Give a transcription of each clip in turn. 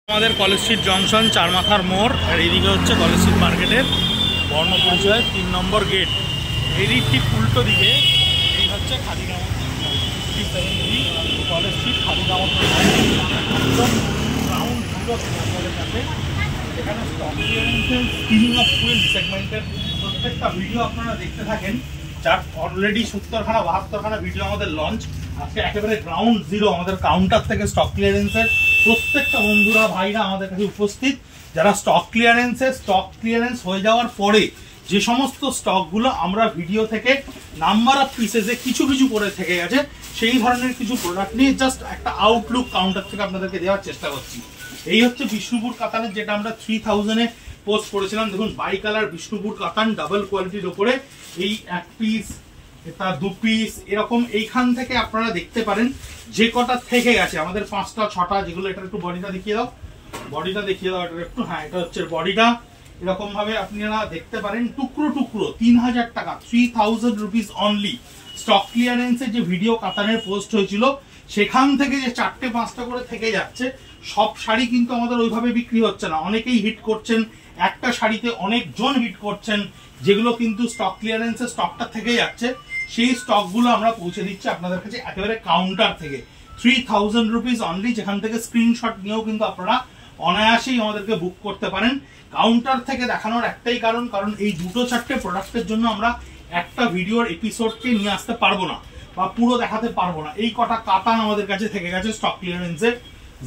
আমাদের college street junction চারমাথার মোড় আর এইদিকে হচ্ছে কলেজ স্ট্রিট মার্কেটের বর্ণ পরিচয় 3 নম্বর গেট। এরই ঠিক উল্টো দিকে এই হচ্ছে খাদিরামত কলেজ স্ট্রিট খাদিরামত গ্রাউন্ড জিরো কাছে। এখানে স্টক ক্লিয়ারেন্সের স্কিলিং অফ ফুয়েল সেগমেন্টের প্রত্যেকটা ভিডিও আপনারা দেখতে থাকেন, যার অলরেডি 70খানা 72খানা ভিডিও আমাদের লঞ্চ। আজকে একেবারে গ্রাউন্ড জিরো আমাদের কাউন্টার থেকে স্টক ক্লিয়ারেন্সের প্রত্যেকটা বন্ধুরা ভাইরা আমাদের কাছে উপস্থিত, যারা স্টক ক্লিয়ারেন্স হয়ে যাওয়ার পরে যে সমস্ত স্টকগুলো আমরা ভিডিও থেকে নাম্বার অফ পিসেসে কিছু কিছু করে থেকে গেছে, সেই ধরনের কিছু প্রোডাক্ট নিয়ে জাস্ট একটা আউটলুক কাউন্টার থেকে আপনাদেরকে দেওয়ার চেষ্টা করছি। এই হচ্ছে বিষ্ণুপুর কাতানের, যেটা আমরা 3000-এ পোস্ট করেছিলাম। দেখুন বাই কালার বিষ্ণুপুর কাতান ডাবল কোয়ালিটির ওপরে এই এক পিস, এটা 2 পিস, এরকম এইখান থেকে আপনারা দেখতে পারেন যে কটা থেকে গেছে আমাদের 5টা 6টা, যেগুলো এটা একটু বডিটা দেখিয়ে দাও, এটা একটু। হ্যাঁ, এটা হচ্ছে বডিটা। এরকম ভাবে আপনারা দেখতে পারেন টুকরো টুকরো 3000 টাকা, 3000 রুপিস অনলি। স্টক ক্লিয়ারেন্সে যে ভিডিও কাতানের পোস্ট হয়েছিল সেখান থেকে যে 4টে 5টা করে থেকে যাচ্ছে, সব শাড়ি কিন্তু আমাদের ওইভাবে বিক্রি হচ্ছে না। অনেকেই হিট করছেন, একটা শাড়িতে অনেকজন হিট করছেন, যেগুলো কিন্তু স্টক ক্লিয়ারেন্সে স্টকটা থেকে যাচ্ছে, সেই স্টকগুলো আমরা পৌঁছে দিচ্ছি আপনাদের কাছে একেবারে কাউন্টার থেকে 3000 রুপিস অনলি, যেখান থেকে স্ক্রিনশট নিয়েও কিন্তু আপনারা অনায়াসেই আমাদেরকে বুক করতে পারেন। কাউন্টার থেকে দেখানোর একটাই কারণ এই 2-4টে প্রোডাক্টের জন্য আমরা একটা ভিডিওর এপিসোডকে নিয়ে আসতে পারবো না বা পুরো দেখাতে পারবো না। এই কটা কাতান আমাদের কাছে থেকে গেছে স্টক ক্লিয়ারেন্সে।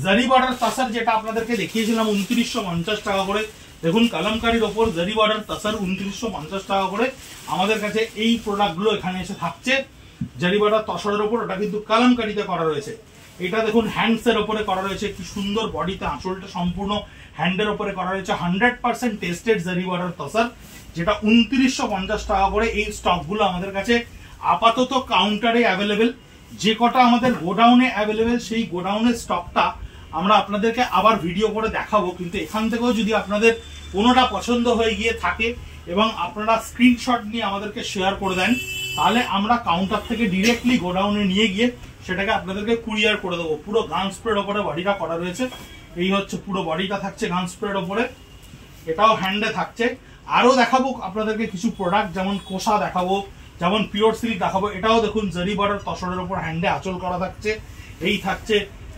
জারি বর্ডার তাসার যেটা আপনাদেরকে দেখিয়েছিলাম 2950 টাকা করে, দেখুন কালামকারীর ওপর জারি বর্ডার তাসার 2950 টাকা করে আমাদের কাছে এই প্রোডাক্টগুলো এখানে এসে থাকছে। জারি বর্ডার তসরের ওপর, ওটা কিন্তু কালামকারীতে করা রয়েছে। এটা দেখুন হ্যান্ডসের ওপরে করা রয়েছে, কি সুন্দর বডিতে, আঁচলটা সম্পূর্ণ হ্যান্ডের ওপরে করা রয়েছে। 100% টেস্টেড জারি বর্ডার তসর, যেটা 2950 টাকা করে। এই স্টকগুলো আমাদের কাছে আপাতত কাউন্টারে অ্যাভেলেবেল। যে কটা আমাদের গোডাউনে অ্যাভেলেবেল, সেই গোডাউনের স্টকটা আমরা আপনাদেরকে আবার ভিডিও করে দেখাবো। কিন্তু এখান থেকেও যদি আপনাদের কোনোটা পছন্দ হয়ে গিয়ে থাকে এবং আপনারা স্ক্রিনশট নিয়ে আমাদেরকে শেয়ার করে দেন, তাহলে আমরা কাউন্টার থেকে ডিরেক্টলি গোডাউনে নিয়ে গিয়ে সেটাকে আপনাদেরকে কুরিয়ার করে দেবো। পুরো গান স্প্রের ওপরে বডিটা করা রয়েছে। এই হচ্ছে পুরো বডিটা থাকছে গান স্প্রের ওপরে, এটাও হ্যান্ডে থাকছে। আরো দেখাবো আপনাদেরকে কিছু প্রোডাক্ট, যেমন কোষা দেখাবো, যেমন পিওর সিল্ক দেখাবো। এটাও দেখুন জারি বর্ডার তসরের ওপর হ্যান্ডে আঁচল করা থাকছে। এই থাকছে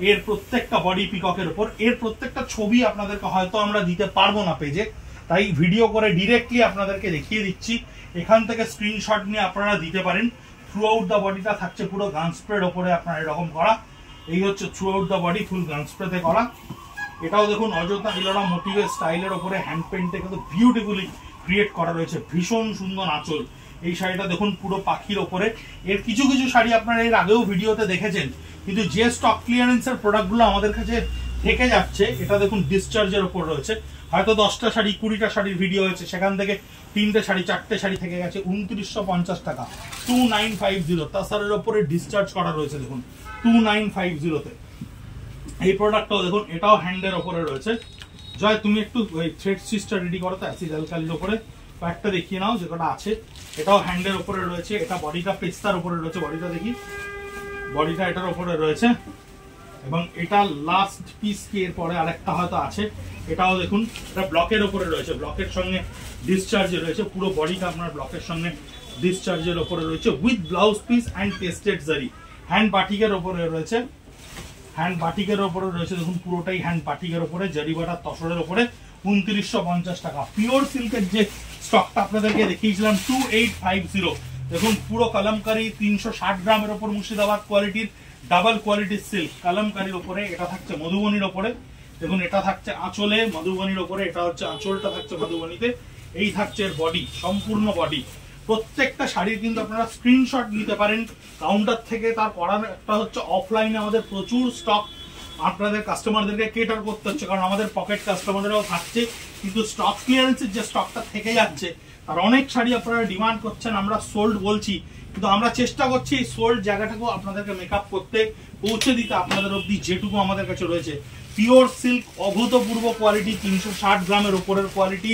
এর প্রত্যেকটা বডি পিককের উপর। এর প্রত্যেকটা ছবি আপনাদেরকে হয়তো আমরা দিতে পারবো না পেজে, তাই ভিডিও করে ডিরেক্টলি আপনাদেরকে দেখিয়ে দিচ্ছি। এখান থেকে স্ক্রিনশট নিয়ে আপনারা দিতে পারেন। থ্রু আউট দ্য বডিটা থাকছে পুরো গান স্প্রের ওপরে আপনার এরকম করা। এই হচ্ছে থ্রু আউট দ্য বডি ফুল গান স্প্রেতে করা। এটাও দেখুন অযোধ্যা ইলোরা মোটিভের স্টাইলের ওপরে হ্যান্ড পেন্টে কিন্তু বিউটিফুলি ক্রিয়েট করা রয়েছে। ভীষণ সুন্দর আঁচল। এই শাড়িটা দেখুন পুরো পাখির ওপরে। এর কিছু কিছু শাড়ি আপনারা এর আগেও ভিডিওতে দেখেছেন, কিন্তু যে স্টক ক্লিয়ারেন্সের প্রোডাক্টগুলো আমাদের কাছে থেকে যাচ্ছে, এটা দেখুন ডিসচার্জের ওপর রয়েছে। হয়তো 10টা শাড়ি 20টা শাড়ির ভিডিও হয়েছে, সেখান থেকে 3টে শাড়ি 4টে শাড়ি থেকে গেছে 2950 টাকা, 2950। তাসারের ওপরে ডিসচার্জ করা রয়েছে দেখুন 2950-তে। এই প্রোডাক্টটাও দেখুন, এটাও হ্যান্ডের ওপরে রয়েছে। জয়, তুমি একটু থ্রেড সিস্টার রেডি করো তো অ্যাসিড অ্যালকালির ওপরে, কয়েকটা দেখিয়ে নাও যে কটা আছে। এটাও হ্যান্ডের ওপরে রয়েছে। এটা বডিটা পেস্তার ওপরে রয়েছে, বডিটা দেখি, বডিটা এটার ওপরে রয়েছে। এবং এটা লাস্ট পিস কি এর পরে আরেকটা হয়তো আছে, এটাও দেখুন এটা ব্লকের ওপরে রয়েছে, ব্লকের সঙ্গে ডিসচার্জে রয়েছে। পুরো বডিটা আপনার ব্লকের সঙ্গে ডিসচার্জের ওপরে রয়েছে with blouse piece and tested zari. Hand বাটিকের ওপরে রয়েছে, হ্যান্ড বাটিকের ওপরে রয়েছে দেখুন, পুরোটাই হ্যান্ড বাটিকের ওপরে, জারি বাটার তসরের ওপরে 2950 টাকা। পিওর সিল্কের যে স্টকটা আপনাদেরকে দেখিয়েছিলাম 2850, দেখুন পুরো কালামকারী 360 গ্রামের ওপর মুর্শিদাবাদ কোয়ালিটির ডাবল কোয়ালিটির সিল্ক কালামকারীর ওপরে। এটা থাকছে মধুবনীর ওপরে, দেখুন এটা থাকছে আঁচলে মধুবনীর ওপরে, এটা হচ্ছে আঁচলটা থাকছে মধুবনীতে। এই থাকছে এর বডি, সম্পূর্ণ বডি। প্রত্যেকটা শাড়ির কিন্তু আপনারা স্ক্রিনশট নিতে পারেন কাউন্টার থেকে। তার করার একটা হচ্ছে অফলাইনে আমাদের প্রচুর স্টক আপনাদের কাস্টমারদেরকে কেটার করতে হচ্ছে, কারণ আমাদের পকেট কাস্টমারদেরও থাকছে, কিন্তু স্টক ক্লিয়ারেন্সের যে স্টকটা থেকে যাচ্ছে তার অনেক শাড়ি আপনারা ডিমান্ড করছেন। আমরা সোল্ড বলছি, কিন্তু আমরা চেষ্টা করছি সোল্ড জায়গাটাকেও আপনাদেরকে মেকআপ করতে, পৌঁছে দিতে আপনাদের অবধি যেটুকু আমাদের কাছে রয়েছে। পিওর সিল্ক অভূতপূর্ব কোয়ালিটি, 360 গ্রামের উপরের কোয়ালিটি,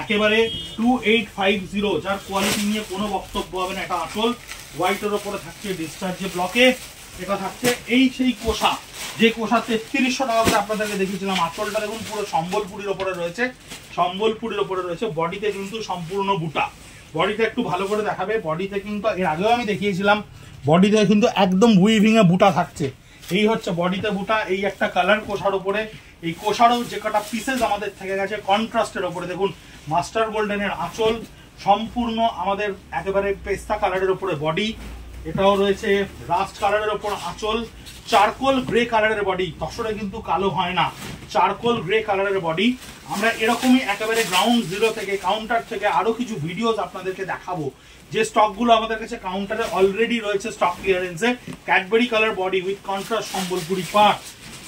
একেবারে 2850, যার কোয়ালিটি নিয়ে কোনো বক্তব্য হবে না। এটা আঁচল হোয়াইটের ওপরে থাকছে ডিসচার্জে ব্লকে। এটা থাকছে এই সেই কোষা, যে কোষা 3300 টাকা করে আপনাদেরকে দেখিয়েছিলাম। আঁচলটা দেখুন পুরো সম্বলপুরীর ওপরে রয়েছে, সম্বলপুরীর ওপরে রয়েছে। বডিতে কিন্তু সম্পূর্ণ বুটা, বডিটা একটু ভালো করে দেখাবে। বডিতে কিন্তু এর আগেও আমি দেখিয়েছিলাম, বডিতে কিন্তু একদম উইভিং এ বুটা থাকছে। এই হচ্ছে বডিতে বুটা, এই একটা কালার কোষার উপরে। এই কোষারও যে কটা পিসেস আমাদের থেকে গেছে কন্ট্রাস্টের ওপরে, দেখুন মাস্টার গোল্ডেনের আঁচল, সম্পূর্ণ আমাদের একেবারে পেস্তা কালারের উপরে বডি, এটাও রয়েছে রাস্ট কালারের ওপর আঁচল, চারকোল গ্রে কালারের বডি। তসরে কিন্তু কালো হয় না, চারকোল গ্রে কালারের বডি। আমরা এরকমই একেবারে গ্রাউন্ড জিরো থেকে, কাউন্টার থেকে আরো কিছু ভিডিওস আপনাদেরকে দেখাবো, যে স্টকগুলো আমাদের কাছে কাউন্টারে অলরেডি রয়েছে স্টক ক্লিয়ারেন্সে। Cadbury colour body with contrast Sambalpuri part,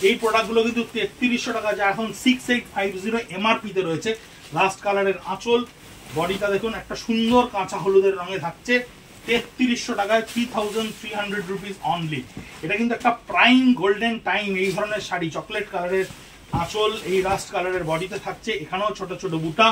এই প্রোডাক্টগুলো কিন্তু 3300 টাকা, যা এখন 6850 এমআরপি তে রয়েছে। লাস্ট কালারের আঁচল, বডিটা দেখুন একটা সুন্দর কাঁচা হলুদের রঙে থাকছে 3300 টাকায়, 3300 রুপিস অনলি। এটা কিন্তু একটা প্রাইম গোল্ডেন টাইম এই ধরনের শাড়ি। চকলেট কালারের আঁচল, এই রাস্ট কালারের বডিতে থাকছে, এখানেও ছোট ছোট বুটা।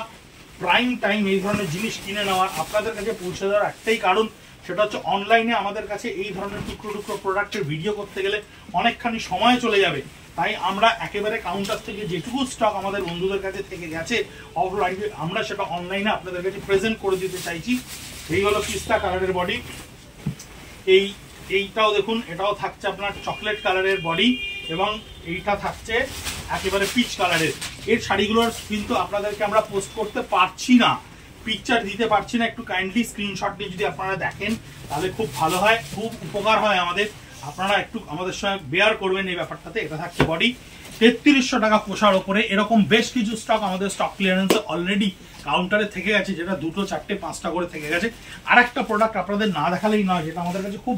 প্রাইম টাইম এই ধরনের জিনিস কিনে নেওয়ার আপনাদের কাছে পৌঁছে দেওয়ার একটাই কারণ, সেটা হচ্ছে অনলাইনে আমাদের কাছে এই ধরনের টুকরো টুকরো প্রোডাক্টের ভিডিও করতে গেলে অনেকখানি সময় চলে যাবে। তাই আমরা একেবারে কাউন্টার থেকে যেটুকু স্টক আমাদের বন্ধুদের কাছে থেকে গেছে অফলাইনে, আমরা সেটা অনলাইনে আপনাদের কাছে প্রেজেন্ট করে দিতে চাইছি। এই হলো পিস্তা কালারের বডি। এইটাও দেখুন, এটাও থাকছে আপনার চকলেট কালারের বডি, এবং এইটা থাকছে একেবারে পিচ কালারের। এর শাড়িগুলোর কিন্তু আপনাদেরকে আমরা পোস্ট করতে পারছি না, পিকচার দিতে পারছি না। একটু কাইন্ডলি স্ক্রিনশট নিয়ে যদি আপনারা দেখেন তাহলে খুব ভালো হয়, খুব উপকার হয় আমাদের। আপনারা একটু আমাদের সঙ্গে বেয়ার করবেন এই ব্যাপারটাতে। এটা থাকছে বডি 3300 টাকা কোষার ওপরে। এরকম বেশ কিছু স্টক আমাদের স্টক ক্লিয়ারেন্সে অলরেডি কাউন্টারে থেকে গেছে, যেটা 2, 4, 5টা করে থেকে গেছে। আর একটা প্রোডাক্ট আপনাদের না দেখালেই নয়, যেটা আমাদের কাছে খুব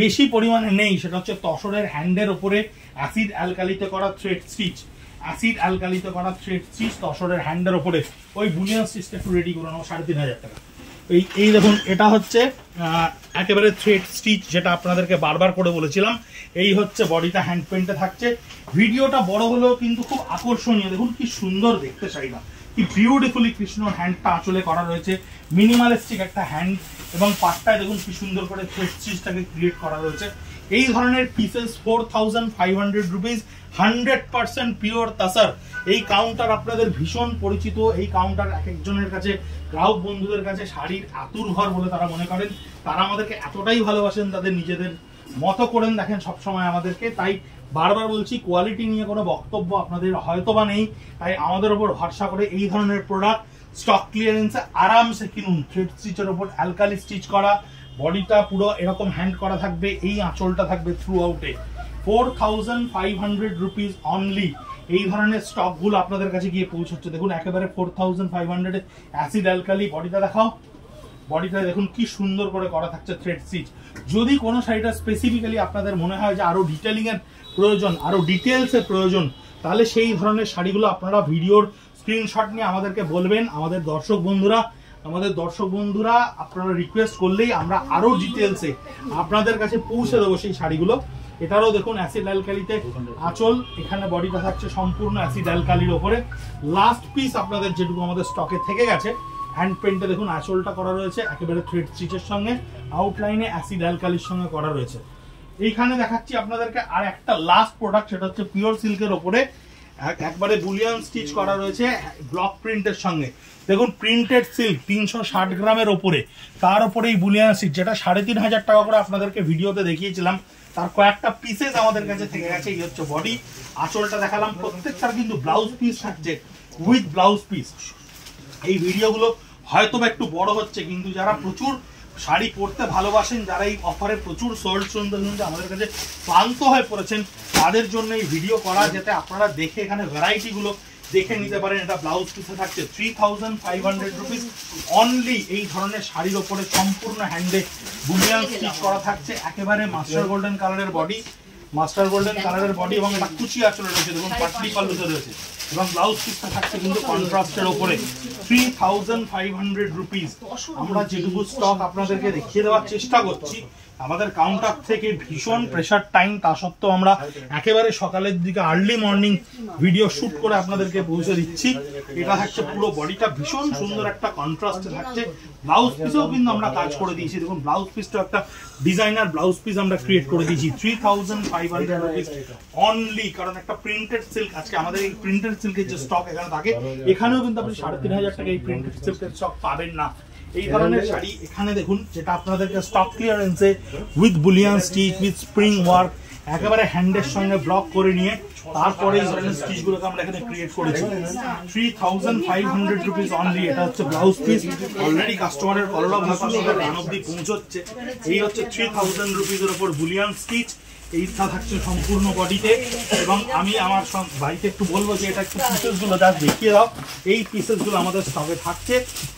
বেশি পরিমাণে নেই, সেটা হচ্ছে তসরের হ্যান্ডের ওপরে অ্যাসিড অ্যালকালিতে করা থ্রেড স্টিচ। অ্যাসিড অ্যালকালিতে করা থ্রেড স্টিচ তসরের হ্যান্ডের ওপরে। ওই বুনিয়ান স্টিচটা একটু রেডি করে নেবো 3500 টাকা। এই দেখুন, এটা হচ্ছে একেবারে থ্রেড স্টিচ, যেটা আপনাদেরকে বারবার করে বলেছিলাম। এই হচ্ছে বডিটা হ্যান্ড পেন্টে থাকছে। ভিডিওটা বড় হলেও কিন্তু খুব আকর্ষণীয়। দেখুন কি সুন্দর দেখতে শাড়িটা, কি বিউটিফুলি কৃষ্ণর হ্যান্ডটা আঁচলে করা রয়েছে, মিনিমালিস্টিক একটা হ্যান্ড, এবং পাটটায় দেখুন কি সুন্দর করে থ্রেড স্টিচটাকে ক্রিয়েট করা রয়েছে। এই ধরনের পিসেস 4500 রুপিস, 100% পিওর তাসার। এই কাউন্টার আপনাদের ভীষণ পরিচিত। এই কাউন্টার এক একজনের কাছে, গ্রাহক বন্ধুদের কাছে শাড়ির আতুর ঘর বলে তারা মনে করেন। তারা আমাদেরকে এতটাই ভালোবাসেন, তাদের নিজেদের মতো করেন দেখেন সবসময় আমাদেরকে। তাই বারবার বলছি, কোয়ালিটি নিয়ে কোনো বক্তব্য আপনাদের হয়তোবা নেই, তাই আমাদের ওপর ভরসা করে এই ধরনের প্রোডাক্ট স্টক ক্লিয়ারেন্সে আরামসে কিনুন। থ্রেড স্টিচের ওপর অ্যালকালি স্টিচ করা, বডিটা পুরো এরকম হ্যান্ড করা থাকবে, এই আঁচলটা থাকবে থ্রু আউটে। 4500 রুপিস অনলি। এই ধরনের স্টকগুলো আপনাদের কাছে গিয়ে পৌঁছচ্ছে। দেখুন একেবারে 4500 অ্যাসিড অ্যালকালি। বডিটা দেখাও, বডিটা দেখুন কি সুন্দর করে করা থাকছে থ্রেড স্টিচ। যদি কোনো শাড়িটা স্পেসিফিক্যালি আপনাদের মনে হয় যে আরো ডিটেলিং এর প্রয়োজন, আরো ডিটেলস এর প্রয়োজন, তাহলে সেই ধরনের শাড়িগুলো আপনারা ভিডিওর স্ক্রিনশট নিয়ে আমাদেরকে বলবেন। আমাদের দর্শক বন্ধুরা আপনারা রিকোয়েস্ট করলেই আমরা আরো ডিটেলসে আপনাদের কাছে পৌঁছে দেবো সেই শাড়িগুলো। এটারও দেখুন অ্যাসিড অ্যালকালিতে আঁচল, এখানে বডিটা থাকছে সম্পূর্ণ অ্যাসিড অ্যালকালির ওপরে। লাস্ট পিস আপনাদের যেটুকু আমাদের স্টকে থেকে গেছে, হ্যান্ড পেন্টে দেখুন আঁচলটা করা রয়েছে একেবারে থ্রেড স্টিচের সঙ্গে, আউটলাইনে অ্যাসিড অ্যালকালির সঙ্গে করা রয়েছে। এইখানে দেখাচ্ছি আপনাদেরকে আর একটা লাস্ট প্রোডাক্ট, সেটা হচ্ছে পিওর সিল্কের ওপরে একবারে বুলিয়ান স্টিচ করা রয়েছে ব্লক প্রিন্টের সঙ্গে। দেখুন প্রিন্টেড সিল্ক 360 গ্রামের ওপরে, তার উপরে এই বুলিয়ান স্টিচ, যেটা 3500 টাকা করে আপনাদেরকে ভিডিওতে দেখিয়েছিলাম, তার কয়েকটা পিসেস আমাদের কাছে থেকে গেছে। এই হচ্ছে বডি, আঁচলটা দেখালাম, প্রত্যেকটার কিন্তু ব্লাউজ পিস থাকছে উইথ ব্লাউজ পিস। এই ভিডিওগুলো হয়তো একটু বড় হচ্ছে, কিন্তু যারা প্রচুর শাড়ি পরতে ভালোবাসেন, যারা এই অফারে প্রচুর সোল্ড শুনতে আমাদের কাছে ক্লান্ত হয়ে পড়েছেন, তাদের জন্য এই ভিডিও করা, যাতে আপনারা দেখে এখানে ভ্যারাইটি গুলো দেখে নিতে পারেন। এটা ব্লাউজ পিসে থাকছে 3500 রুপিস অনলি। এই ধরনের শাড়ির ওপরে সম্পূর্ণ হ্যান্ডে বুলিয়ান স্টিচ করা থাকছে, একেবারে মাস্টার গোল্ডেন কালারের বডি, এবং একটা কুচি আঁচলে রয়েছে, দেখুন পাটলি পাল্লুতে রয়েছে, এবং ব্লাউজ পিসটা থাকছে কিন্তু কন্ট্রাস্টের ওপরে। 3500 রুপিস। আমরা যেটুকু স্টক আপনাদেরকে দেখিয়ে দেওয়ার চেষ্টা করছি, আমাদের কাউন্টার থেকে ভীষণ প্রেসার টাইম, তা সত্ত্বেও আমরা একেবারে সকালের দিকে আর্লি মর্নিং ভিডিও শুট করে আপনাদেরকে পৌঁছে দিচ্ছি। এটা থাকছে পুরো বডিটা ভীষণ সুন্দর একটা কন্ট্রাস্টে থাকছে। ব্লাউজ পিসেও কিন্তু আমরা কাজ করে দিয়েছি, দেখুন ব্লাউজ পিসটা একটা ডিজাইনার ব্লাউজ পিস আমরা ক্রিয়েট করে দিয়েছি 3500 রুপিস অনলি। কারণ একটা প্রিন্টেড সিল্ক, আজকে আমাদের এই প্রিন্টেড সিল্কের যে স্টক এখানে থাকে, এখানেও কিন্তু আপনি 3500 টাকা এই প্রিন্টেড সিল্কের স্টক পাবেন না। এই ধরনের শাড়ি এখানে দেখুন, যেটা আপনাদেরকে স্টক ক্লিয়ারেন্সে with bullion stitch with spring work একেবারে হ্যান্ডের সঙ্গে ব্লক করে নিয়ে তারপরে এই ধরনের স্টিচগুলোকে আমরা এখানে ক্রিয়েট করেছি 3500 রুপিস অনলি। এটা হচ্ছে ব্লাউজ পিস, অলরেডি কাস্টমারের কলরা ভাষা রান অব্দি পৌঁছচ্ছে। এই হচ্ছে 3000 রুপিসের উপর বুলিয়ান স্টিচ, এইটা থাকছে সম্পূর্ণ বডিতে। এবং আমি আমার ভাইকে একটু বলবো যে এটা একটু পিসেসগুলো যা দেখিয়ে দাও। এই পিসেসগুলো আমাদের স্টকে থাকছে,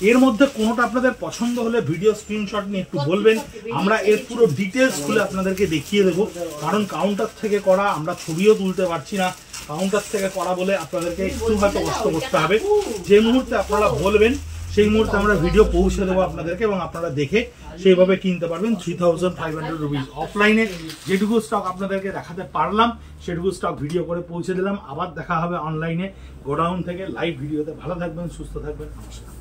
এর মধ্যে কোনোটা আপনাদের পছন্দ হলে ভিডিও স্ক্রিনশট নিয়ে একটু বলবেন, আমরা এর পুরো ডিটেলস খুলে আপনাদেরকে দেখিয়ে দেবো। কারণ কাউন্টার থেকে করা, আমরা ছবিও তুলতে পারছি না, কাউন্টার থেকে করা বলে আপনাদেরকে একটু হয়তো কষ্ট করতে হবে। যে মুহূর্তে আপনারা বলবেন সেই মুহূর্তে আমরা ভিডিও পৌঁছে দেবো আপনাদেরকে এবং আপনারা দেখে সেইভাবে কিনতে পারবেন 3500 রুপিস। অফলাইনে যেটুকু স্টক আপনাদেরকে দেখাতে পারলাম সেটুকু স্টক ভিডিও করে পৌঁছে দিলাম। আবার দেখা হবে অনলাইনে গোডাউন থেকে লাইভ ভিডিওতে। ভালো থাকবেন, সুস্থ থাকবেন, নমস্কার।